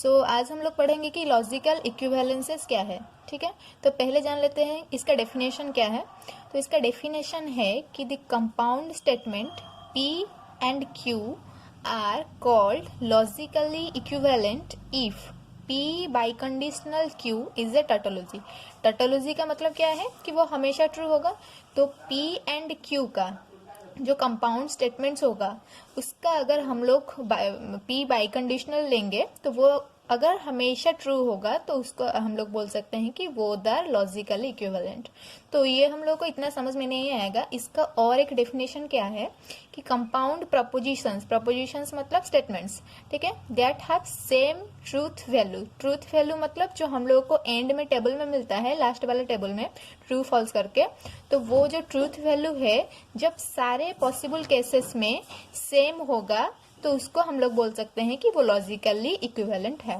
आज हम लोग पढ़ेंगे कि लॉजिकल इक्विवेलेंसेस क्या है। ठीक है, तो पहले जान लेते हैं इसका डेफिनेशन क्या है। तो इसका डेफिनेशन है कि the compound statement P and Q are called logically equivalent if P biconditional Q is a tautology. Tautology का मतलब क्या है कि वो हमेशा ट्रू होगा। तो P एंड Q का जो कंपाउंड स्टेटमेंट्स होगा उसका अगर हम लोग पी बाई कंडीशनल लेंगे तो वो अगर हमेशा ट्रू होगा तो उसको हम लोग बोल सकते हैं कि वो द लॉजिकली इक्विवेलेंट। तो ये हम लोग को इतना समझ में नहीं आएगा। इसका और एक डेफिनेशन क्या है कि कंपाउंड प्रपोजिशंस मतलब स्टेटमेंट्स, ठीक है, that have same truth value. Truth value मतलब जो हम लोगों को एंड में टेबल में मिलता है, लास्ट वाले टेबल में ट्रू फॉल्स करके, तो वो जो ट्रूथ वैल्यू है जब सारे पॉसिबल केसेस में सेम होगा तो उसको हम लोग बोल सकते हैं कि वो लॉजिकली इक्विवेलेंट है।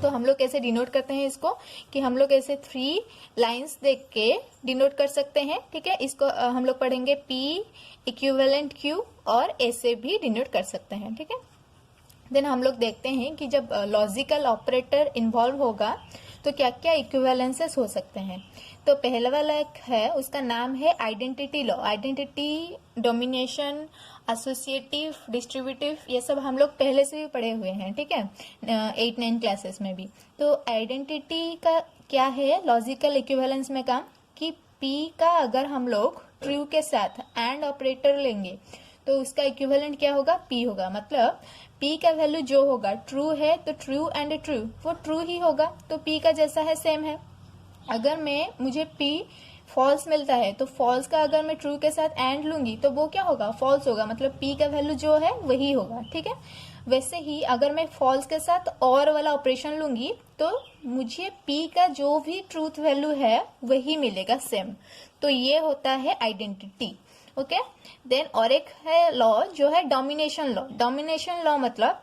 तो हम लोग कैसे डिनोट करते हैं इसको कि हम लोग ऐसे 3 लाइंस देख के डिनोट कर सकते हैं। ठीक है, इसको हम लोग पढ़ेंगे P इक्विवेलेंट Q और ऐसे भी डिनोट कर सकते हैं। ठीक है, देन हम लोग देखते हैं कि जब लॉजिकल ऑपरेटर इन्वॉल्व होगा तो क्या क्या इक्विवेलेंसेस हो सकते हैं। तो पहला वाला एक है, उसका नाम है identity law. Identity, domination, associative, distributive, ये सब हम लोग पहले से भी पढ़े हुए हैं। ठीक है, 8-9 क्लासेस में भी। तो आइडेंटिटी का क्या है लॉजिकल इक्विवेलेंस में काम कि P का अगर हम लोग ट्रू के साथ एंड ऑपरेटर लेंगे तो उसका इक्विवेलेंट क्या होगा, P होगा। मतलब P का वैल्यू जो होगा ट्रू है तो ट्रू एंड ट्रू वो ट्रू ही होगा, तो P का जैसा है सेम है। अगर मुझे P फॉल्स मिलता है तो फॉल्स का अगर मैं ट्रू के साथ एंड लूंगी तो वो क्या होगा, फॉल्स होगा। मतलब P का वैल्यू जो है वही होगा। ठीक है, वैसे ही अगर मैं फॉल्स के साथ और वाला ऑपरेशन लूंगी तो मुझे P का जो भी ट्रूथ वैल्यू है वही मिलेगा सेम। तो ये होता है आइडेंटिटी। ओके, देन और एक है लॉ जो है डोमिनेशन लॉ। डोमिनेशन लॉ मतलब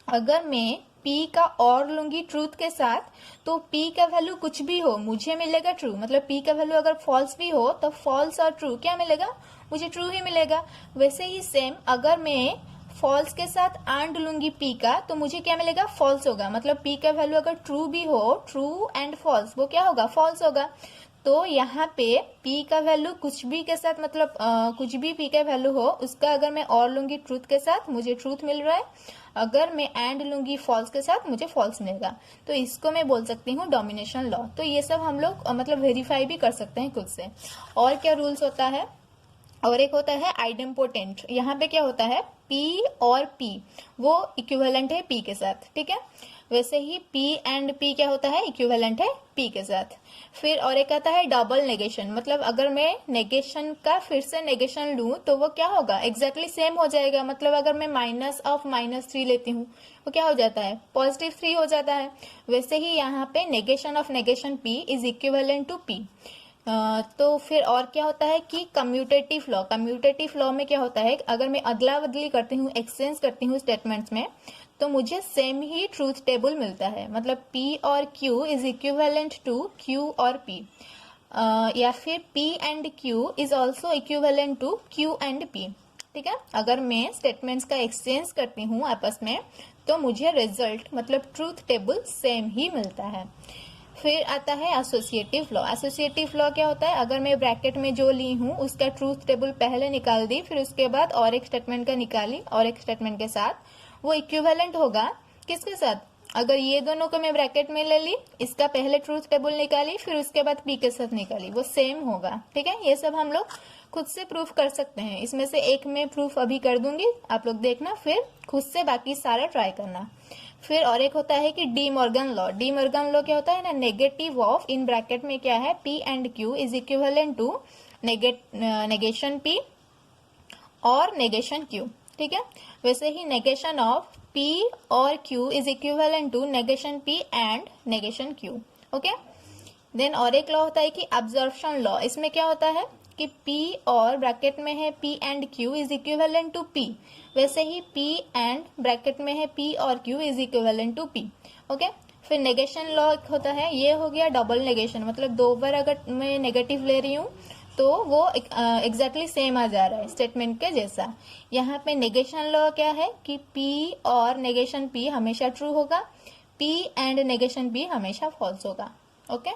अगर मैं P का और लूंगी ट्रूथ के साथ तो P का वैल्यू कुछ भी हो मुझे मिलेगा ट्रू। मतलब P का वैल्यू अगर फॉल्स भी हो तो फॉल्स और ट्रू क्या मिलेगा, मुझे ट्रू ही मिलेगा। वैसे ही सेम अगर मैं फॉल्स के साथ एंड लूंगी P का तो मुझे क्या मिलेगा, फॉल्स होगा। मतलब P का वैल्यू अगर ट्रू भी हो, ट्रू एंड फॉल्स, वो क्या होगा, फॉल्स होगा। तो यहाँ पे P का वैल्यू कुछ भी के साथ, मतलब कुछ भी P का वैल्यू हो उसका अगर मैं और लूंगी ट्रूथ के साथ मुझे ट्रूथ मिल रहा है, अगर मैं एंड लूंगी फॉल्स के साथ मुझे फॉल्स मिलेगा। तो इसको मैं बोल सकती हूँ डोमिनेशन लॉ। तो ये सब हम लोग मतलब वेरीफाई भी कर सकते हैं खुद से। और क्या रूल्स होता है, और एक होता है आइडेम्पोटेंट। यहाँ पे क्या होता है, P और P वो इक्विवेलेंट है P के साथ। ठीक है, वैसे ही P एंड P क्या होता है, इक्विवेलेंट है P के साथ। फिर और एक आता है डबल नेगेशन। मतलब अगर मैं नेगेशन का फिर से नेगेशन लूं तो वो क्या होगा, एग्जैक्टली सेम हो जाएगा। मतलब अगर मैं -3 लेती हूँ वो क्या हो जाता है, +3 हो जाता है। वैसे ही यहाँ पे negation of negation P is equivalent to P। तो फिर और क्या होता है कि कम्यूटेटिव लॉ। कम्यूटेटिव लॉ में क्या होता है, अगर मैं अदला बदली करती हूँ, एक्सचेंज करती हूँ स्टेटमेंट्स में, तो मुझे सेम ही ट्रूथ टेबल मिलता है। मतलब P और Q is equivalent to Q और P, या फिर P and Q is also equivalent to Q and P। ठीक है, अगर मैं स्टेटमेंट्स का एक्सचेंज करती हूँ आपस में तो मुझे रिजल्ट मतलब ट्रूथ टेबल सेम ही मिलता है। फिर आता है एसोसिएटिव लॉ। एसोसिएटिव लॉ क्या होता है, अगर मैं ब्रैकेट में जो ली हूँ उसका ट्रूथ टेबल पहले निकाल दी, फिर उसके बाद और एक स्टेटमेंट का निकाली और एक स्टेटमेंट के साथ, वो इक्विवेलेंट होगा किसके साथ, अगर ये दोनों को मैं ब्रैकेट में ले ली, इसका पहले ट्रूथ टेबल निकाली फिर उसके बाद P के साथ निकाली, वो सेम होगा। ठीक है, ये सब हम लोग खुद से प्रूफ कर सकते हैं। इसमें से एक मैं प्रूफ अभी कर दूंगी, आप लोग देखना, फिर खुद से बाकी सारा ट्राई करना। फिर और एक होता है कि De Morgan law. De Morgan law क्या होता है ना, नेगेटिव ऑफ, इन ब्रैकेट में क्या है, P and Q is equivalent to negation P और नेगेशन Q। ठीक है, वैसे ही नेगेशन ऑफ P और Q is equivalent to negation P and negation Q। Okay, then और एक लॉ होता है कि अब्जॉर्प्शन लॉ। इसमें क्या होता है कि P और ब्रैकेट में है P and Q is equivalent to P, वैसे ही P एंड ब्रैकेट में है P और Q is equivalent to P। Okay, फिर नेगेशन लॉ होता है, ये हो गया डबल नेगेशन। मतलब 2 बार अगर मैं नेगेटिव ले रही हूँ तो वो एग्जैक्टली सेम आ जा रहा है स्टेटमेंट के जैसा। यहाँ पे नेगेशन लॉ क्या है कि P और नेगेशन P हमेशा ट्रू होगा, P एंड नेगेशन P हमेशा फॉल्स होगा। ओके,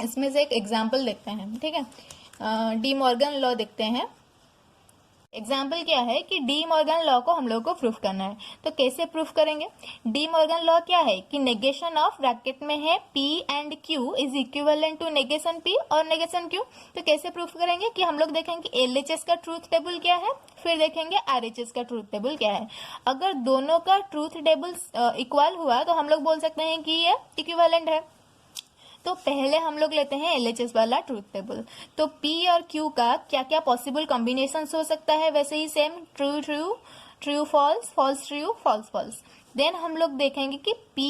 इसमें से एक एग्जाम्पल देखते हैं, ठीक है। डी मॉर्गन लॉ देखते हैं। एग्जाम्पल क्या है कि डी मॉर्गन लॉ को हम लोग को प्रूफ करना है, तो कैसे प्रूफ करेंगे? डी मॉर्गन लॉ क्या है कि नेगेशन ऑफ ब्रैकेट में है P and Q is equivalent to negation P और नेगेशन Q। तो कैसे प्रूफ करेंगे कि हम लोग देखेंगे LHS का ट्रूथ टेबल क्या है, फिर देखेंगे RHS का ट्रूथ टेबल क्या है। अगर दोनों का ट्रूथ टेबल इक्वल हुआ तो हम लोग बोल सकते हैं कि ये इक्विवेलेंट है। तो पहले हम लोग लेते हैं LHS वाला ट्रूथ टेबल। तो P और Q का क्या क्या पॉसिबल कॉम्बिनेशन हो सकता है, वैसे ही same true true, true false, false true, false false. Then हम लोग देखेंगे कि P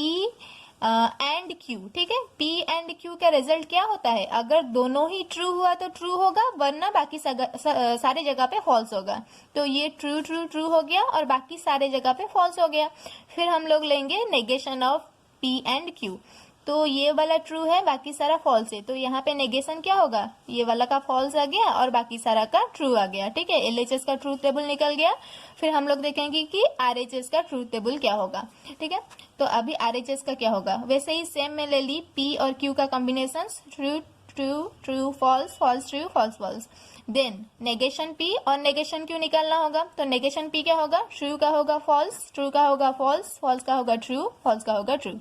एंड Q, ठीक है, P एंड Q का रिजल्ट क्या होता है। अगर दोनों ही ट्रू हुआ तो ट्रू होगा, वरना बाकी सारे जगह पे फॉल्स होगा। तो ये ट्रू ट्रू ट्रू हो गया और बाकी सारे जगह पे फॉल्स हो गया। फिर हम लोग लेंगे negation of P and Q। तो ये वाला ट्रू है, बाकी सारा फॉल्स है, तो यहाँ पे नेगेशन क्या होगा, ये वाला का फॉल्स आ गया और बाकी सारा का ट्रू आ गया, ठीक है। LHS का ट्रूथ टेबल निकल गया। फिर हम लोग देखेंगे कि RHS का ट्रूथ टेबल क्या होगा, ठीक है। तो अभी RHS का क्या होगा, वैसे ही सेम में ले ली P और Q का combination, true true true false, false true, false false. Then negation P और नेगेशन Q निकालना होगा। तो नेगेशन P क्या होगा, ट्रू का होगा फॉल्स, ट्रू का होगा फॉल्स, फॉल्स का होगा ट्रू, फॉल्स का होगा ट्रू।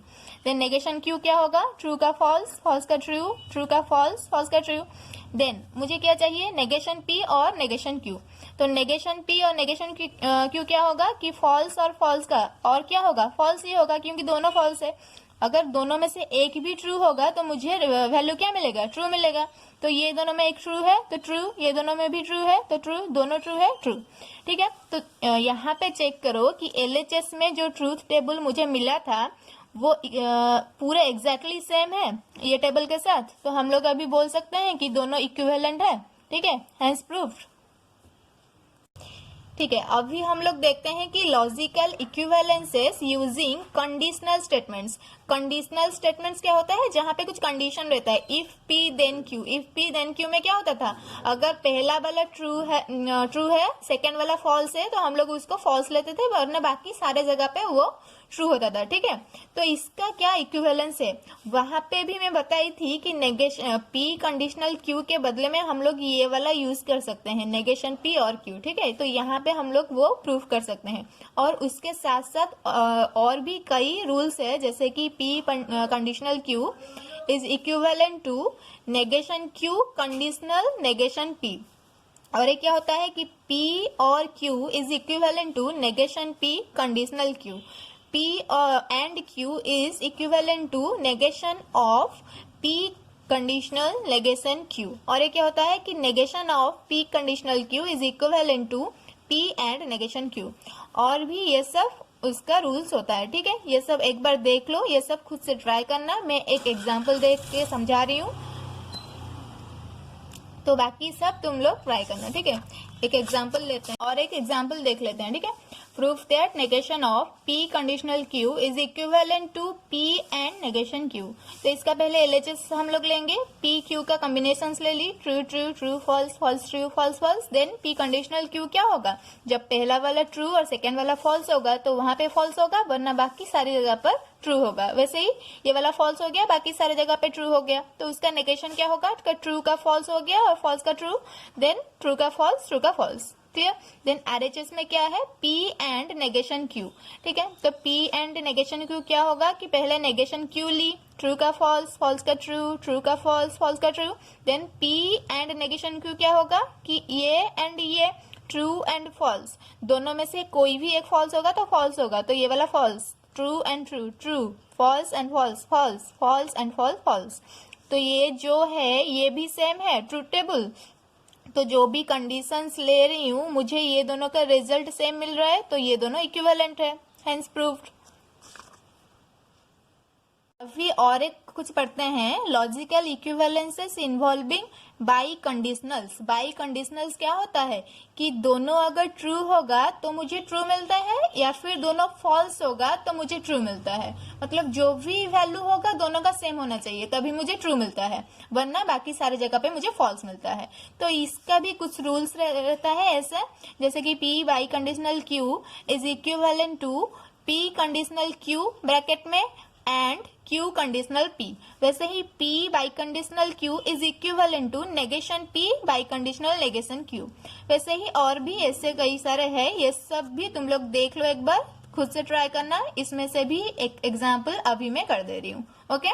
देन नेगेशन Q क्या होगा, ट्रू का फॉल्स, फॉल्स का ट्रू, ट्रू का फॉल्स, फॉल्स का ट्रू। देन मुझे क्या चाहिए, नेगेशन P और नेगेशन Q। तो नेगेशन P और नेगेशन Q क्या होगा कि फॉल्स और फॉल्स का और क्या होगा, फॉल्स ही होगा, क्योंकि दोनों फॉल्स है। अगर दोनों में से एक भी ट्रू होगा तो मुझे वैल्यू क्या मिलेगा, ट्रू मिलेगा। तो ये दोनों में एक ट्रू है तो ट्रू, ये दोनों में भी ट्रू है तो ट्रू, दोनों ट्रू है, ट्रू, ठीक है। तो यहाँ पे चेक करो कि LHS में जो ट्रूथ टेबल मुझे मिला था वो पूरा एग्जैक्टली सेम है ये टेबल के साथ। तो हम लोग अभी बोल सकते हैं कि दोनों इक्विवेलेंट है, ठीक है, हेंस प्रूफ्ड। ठीक है, अभी हम लोग देखते हैं कि logical equivalences using conditional statements. Conditional statements क्या होता है, जहां पे कुछ कंडीशन रहता है। If P then Q, if P then Q में क्या होता था, अगर पहला वाला ट्रू है सेकेंड वाला फॉल्स है तो हम लोग उसको फॉल्स लेते थे, वरना बाकी सारे जगह पे वो ट्रू होता था, ठीक है। तो इसका क्या इक्विवेलेंस है, वहां पे भी मैं बताई थी कि नेगेशन P कंडीशनल Q के बदले में हम लोग ये वाला यूज कर सकते हैं, नेगेशन P और Q, ठीक है। तो यहाँ पे हम लोग वो प्रूफ कर सकते हैं। और उसके साथ साथ और भी कई रूल्स है, जैसे कि P conditional Q is equivalent to negation Q conditional negation P। और एक क्या होता है कि P और Q is equivalent to negation P conditional Q। P and Q is equivalent to negation of P conditional negation Q। और ये क्या होता है कि negation of P conditional Q is equivalent to P and negation Q। और भी ये सब उसका रूल्स होता है, ठीक है। ये सब एक बार देख लो, ये सब खुद से ट्राई करना, मैं एक एग्जाम्पल देख के समझा रही हूँ, तो बाकी सब तुम लोग ट्राई करना, ठीक है। एक एग्जाम्पल लेते हैं और एक एग्जाम्पल देख लेते हैं, ठीक है। Proof that negation of P conditional Q is equivalent to P and negation Q। तो इसका पहले LHS हम लोग लेंगे, P Q का कॉम्बिनेशन ले ली, true true true false, false true, false false. Then P conditional Q क्या होगा, जब पहला वाला ट्रू और सेकेंड वाला फॉल्स होगा तो वहां पे फॉल्स होगा, वरना बाकी सारी जगह पर ट्रू होगा। वैसे ही ये वाला फॉल्स हो गया, बाकी सारी जगह पे ट्रू हो गया, तो उसका नेगेशन क्या होगा, ट्रू का फॉल्स हो गया और फॉल्स का ट्रू, देन ट्रू का फॉल्स, ट्रू का फॉल्स, क्लियर। देन RHS में क्या है, P एंड नेगेशन Q, ठीक है। तो P एंड नेगेशन Q क्या होगा कि पहले नेगेशन Q ली, ट्रू का फॉल्स, फॉल्स का ट्रू, ट्रू का फॉल्स, फॉल्स का true. Then P and negation Q क्या होगा कि ये एंड ये, ट्रू एंड फॉल्स, दोनों में से कोई भी एक फॉल्स होगा तो फॉल्स होगा, तो ये वाला false, true and true, true, false and false, false, false and false, false. तो ये जो है ये भी सेम है ट्रूथ टेबल। तो जो भी कंडीशंस ले रही हूँ मुझे ये दोनों का रिजल्ट सेम मिल रहा है, तो ये दोनों इक्विवेलेंट है, हेंस प्रूव्ड। अभी और एक कुछ पढ़ते हैं, logical equivalences involving biconditionals. Biconditionals क्या होता है कि दोनों अगर ट्रू होगा तो मुझे ट्रू मिलता है, या फिर दोनों फॉल्स होगा तो मुझे ट्रू मिलता है। मतलब जो भी वैल्यू होगा दोनों का सेम होना चाहिए तभी मुझे ट्रू मिलता है, वरना बाकी सारी जगह पे मुझे फॉल्स मिलता है। तो इसका भी कुछ रूल्स रहता है ऐसे, जैसे कि P biconditional Q is equivalent to P conditional Q bracket में एंड Q कंडीशनल P। वैसे ही P biconditional Q is equivalent to negation P biconditional negation Q। वैसे ही और भी ऐसे कई सारे हैं, ये सब भी तुम लोग देख लो, एक बार खुद से ट्राई करना। इसमें से भी एक एग्जाम्पल अभी मैं कर दे रही हूँ। ओके,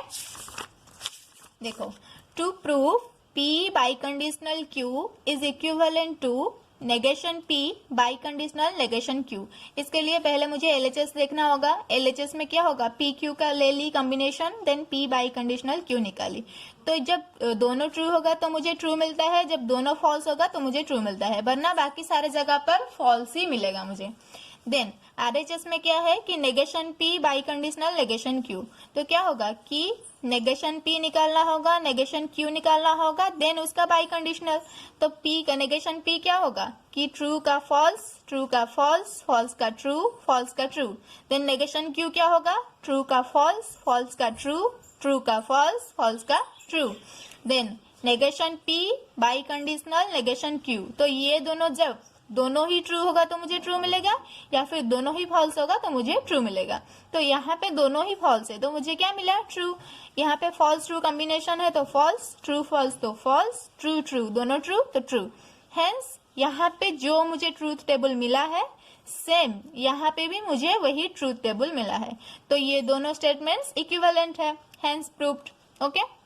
देखो, to prove P biconditional Q is equivalent to negation P biconditional negation Q। इसके लिए पहले मुझे LHS देखना होगा। LHS में क्या होगा, PQ का ले ली combination, then P biconditional Q निकाली। तो जब दोनों ट्रू होगा तो मुझे ट्रू मिलता है, जब दोनों फॉल्स होगा तो मुझे ट्रू मिलता है, वरना बाकी सारे जगह पर फॉल्स ही मिलेगा मुझे। देन RHS में क्या है कि negation P biconditional negation Q। तो क्या होगा कि नेगेशन P निकालना होगा, नेगेशन Q निकालना होगा, देन उसका बाई कंडीशनल। तो P का नेगेशन P क्या होगा कि ट्रू का फॉल्स, ट्रू का फॉल्स, फॉल्स का ट्रू, फॉल्स का ट्रू। देन नेगेशन Q क्या होगा, ट्रू का फॉल्स, फॉल्स का ट्रू, ट्रू का फॉल्स, फॉल्स का true. Then negation P biconditional negation Q। तो ये दोनों जब दोनों ही ट्रू होगा तो मुझे ट्रू मिलेगा, या फिर दोनों ही फॉल्स होगा तो मुझे ट्रू मिलेगा। तो यहाँ पे दोनों ही फॉल्स है तो मुझे क्या मिला, ट्रू। यहाँ पे फॉल्स ट्रू कॉम्बिनेशन है तो फॉल्स, ट्रू फॉल्स तो फॉल्स, ट्रू ट्रू दोनों ट्रू तो ट्रू। हेंस यहाँ पे जो मुझे ट्रूथ टेबल मिला है, सेम यहाँ पे भी मुझे वही ट्रूथ टेबल मिला है। तो ये दोनों स्टेटमेंट्स इक्विवेलेंट है, हेंस प्रूव्ड। ओके।